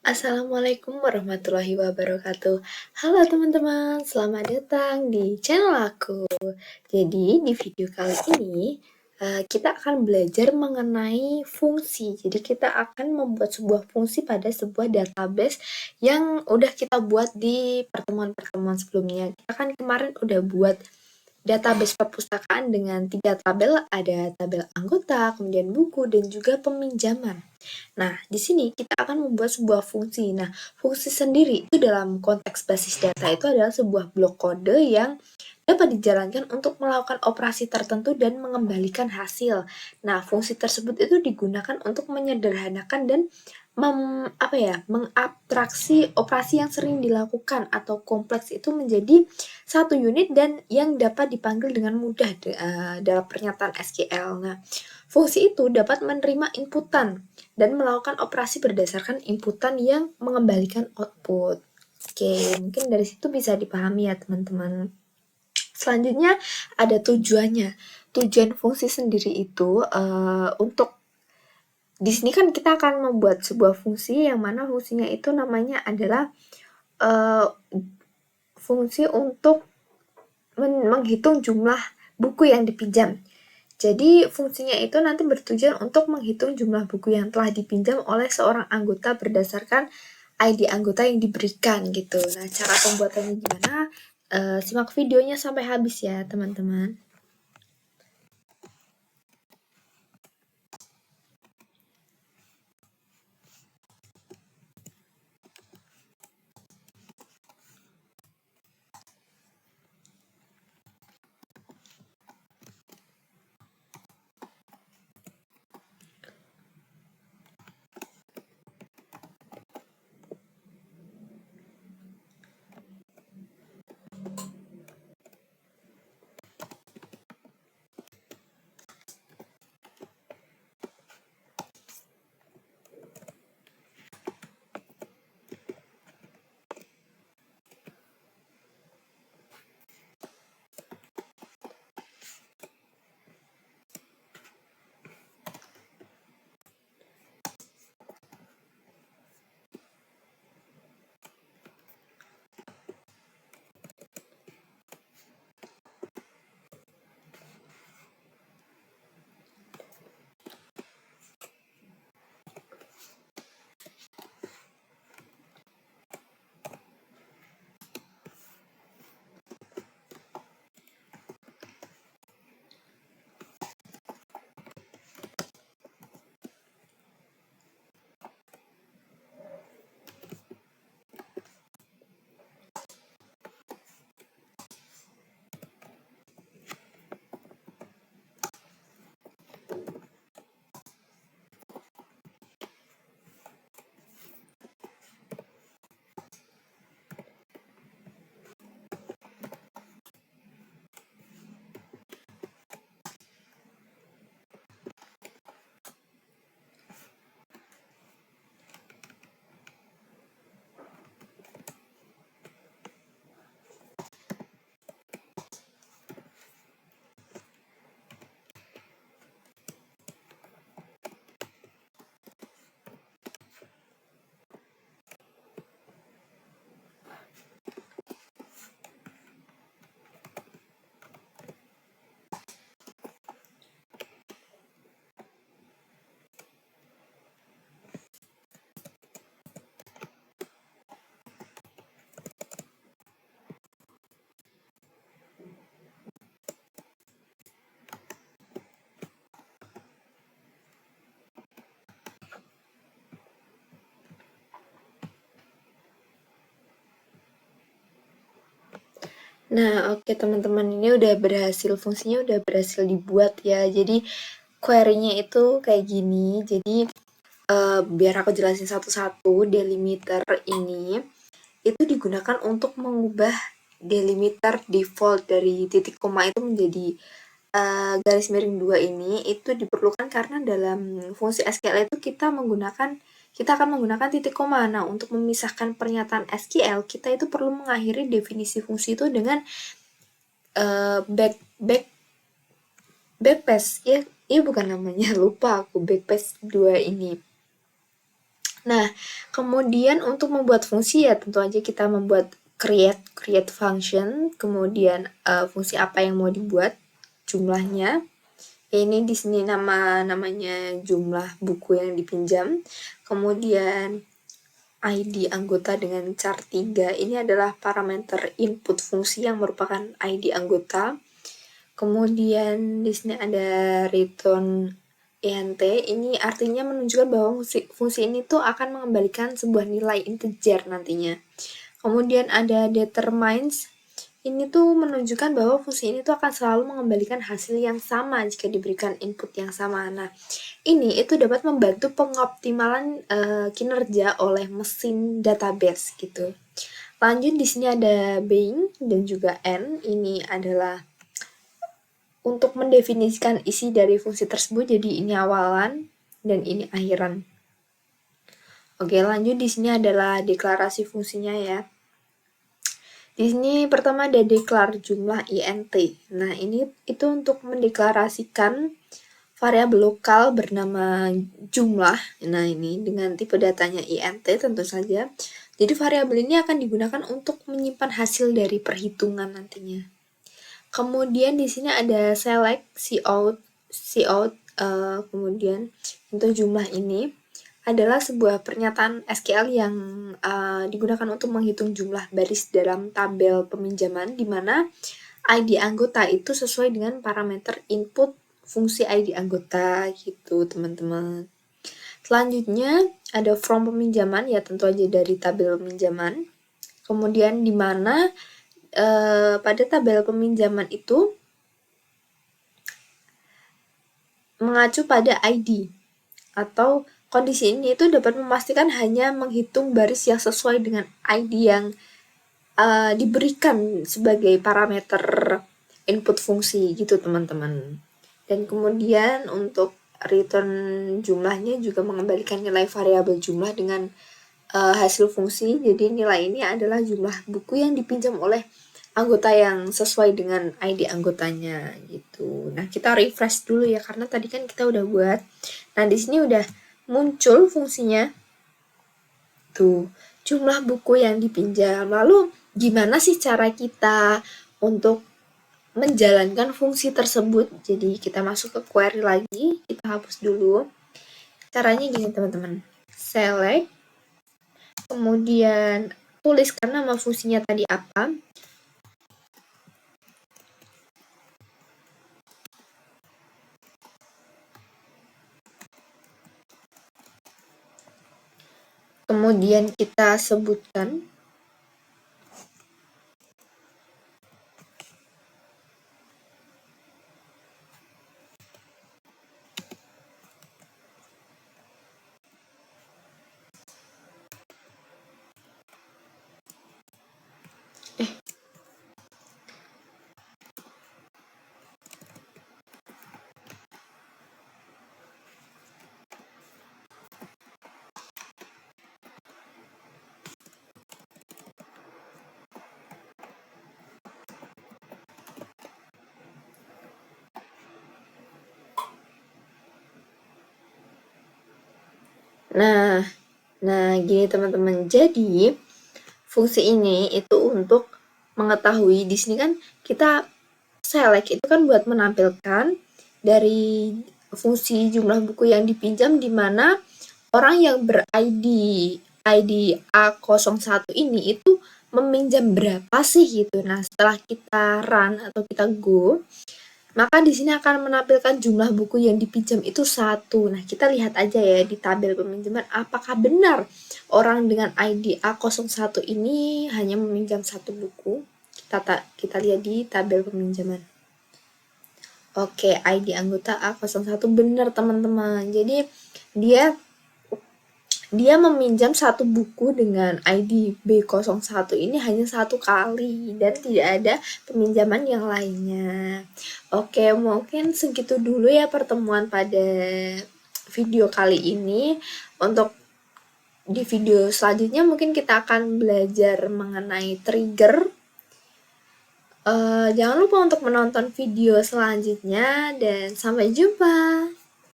Assalamualaikum warahmatullahi wabarakatuh. Halo teman-teman, selamat datang di channel aku. Jadi di video kali ini kita akan belajar mengenai fungsi. Jadi kita akan membuat sebuah fungsi pada sebuah database yang udah kita buat di pertemuan-pertemuan sebelumnya. Kita kan kemarin udah buat database perpustakaan dengan 3 tabel, ada tabel anggota, kemudian buku, dan juga peminjaman. Nah, di sini kita akan membuat sebuah fungsi. Nah, fungsi sendiri itu dalam konteks basis data itu adalah sebuah blok kode yang dapat dijalankan untuk melakukan operasi tertentu dan mengembalikan hasil. Nah, fungsi tersebut itu digunakan untuk menyederhanakan dan mengabstraksi operasi yang sering dilakukan atau kompleks itu menjadi satu unit dan yang dapat dipanggil dengan mudah dalam pernyataan SQL. Nah, fungsi itu dapat menerima inputan dan melakukan operasi berdasarkan inputan yang mengembalikan output. Oke, mungkin dari situ bisa dipahami ya teman-teman. Selanjutnya ada tujuannya. Tujuan fungsi sendiri itu untuk di sini kan kita akan membuat sebuah fungsi yang mana fungsinya itu namanya adalah fungsi untuk menghitung jumlah buku yang dipinjam. Jadi fungsinya itu nanti bertujuan untuk menghitung jumlah buku yang telah dipinjam oleh seorang anggota berdasarkan ID anggota yang diberikan gitu. Nah, cara pembuatannya gimana? Simak videonya sampai habis ya, teman-teman. Nah, oke teman-teman, ini udah berhasil, fungsinya udah berhasil dibuat ya. Jadi query-nya itu kayak gini. Jadi biar aku jelasin satu-satu, delimiter ini itu digunakan untuk mengubah delimiter default dari titik koma itu menjadi garis miring 2 ini itu diperlukan karena dalam fungsi SQL itu kita akan menggunakan titik koma. Nah, untuk memisahkan pernyataan SQL, kita itu perlu mengakhiri definisi fungsi itu dengan backpass. Ya bukan namanya, lupa aku backpass 2 ini. Nah, kemudian untuk membuat fungsi ya tentu aja kita membuat create function, kemudian fungsi apa yang mau dibuat, jumlahnya. Ini di sini namanya jumlah buku yang dipinjam. Kemudian ID anggota dengan char 3 ini adalah parameter input fungsi yang merupakan ID anggota. Kemudian di sini ada return int, ini artinya menunjukkan bahwa fungsi ini tuh akan mengembalikan sebuah nilai integer nantinya. Kemudian ada determines, ini tuh menunjukkan bahwa fungsi ini tuh akan selalu mengembalikan hasil yang sama jika diberikan input yang sama. Nah, ini itu dapat membantu pengoptimalan kinerja oleh mesin database gitu. Lanjut di sini ada being dan juga n, ini adalah untuk mendefinisikan isi dari fungsi tersebut, jadi ini awalan dan ini akhiran. Oke, lanjut di sini adalah deklarasi fungsinya ya. Di sini pertama ada declare jumlah int. Nah, ini itu untuk mendeklarasikan variabel lokal bernama jumlah. Nah, ini dengan tipe datanya int tentu saja. Jadi variabel ini akan digunakan untuk menyimpan hasil dari perhitungan nantinya. Kemudian di sini ada select, cout, kemudian untuk jumlah ini adalah sebuah pernyataan SQL yang digunakan untuk menghitung jumlah baris dalam tabel peminjaman, di mana ID anggota itu sesuai dengan parameter input fungsi ID anggota gitu teman-teman. Selanjutnya ada from peminjaman, ya tentu aja dari tabel peminjaman. Kemudian di mana pada tabel peminjaman itu mengacu pada ID, atau kondisi ini itu dapat memastikan hanya menghitung baris yang sesuai dengan ID yang diberikan sebagai parameter input fungsi gitu teman-teman. Dan kemudian untuk return jumlahnya juga mengembalikan nilai variabel jumlah dengan hasil fungsi. Jadi nilai ini adalah jumlah buku yang dipinjam oleh anggota yang sesuai dengan ID anggotanya gitu. Nah, kita refresh dulu ya karena tadi kan kita udah buat. Nah, di sini udah muncul fungsinya. Tuh, jumlah buku yang dipinjam. Lalu gimana sih cara kita untuk menjalankan fungsi tersebut? Jadi kita masuk ke query lagi, kita hapus dulu. Caranya gini teman-teman. Select, kemudian tuliskan nama fungsinya tadi apa. Kemudian kita sebutkan Nah, gini teman-teman. Jadi, fungsi ini itu untuk mengetahui, di sini kan kita select itu kan buat menampilkan dari fungsi jumlah buku yang dipinjam, di mana orang yang ber-ID A01 ini itu meminjam berapa sih gitu. Nah, setelah kita run atau kita go, maka di sini akan menampilkan jumlah buku yang dipinjam itu 1. Nah, kita lihat aja ya di tabel peminjaman apakah benar orang dengan ID A01 ini hanya meminjam 1 buku. Kita lihat di tabel peminjaman. Oke, ID anggota A01 benar teman-teman. Jadi dia meminjam 1 buku dengan ID B01 ini hanya 1 kali dan tidak ada peminjaman yang lainnya. Oke, mungkin segitu dulu ya pertemuan pada video kali ini. Untuk di video selanjutnya mungkin kita akan belajar mengenai trigger. Jangan lupa untuk menonton video selanjutnya dan sampai jumpa.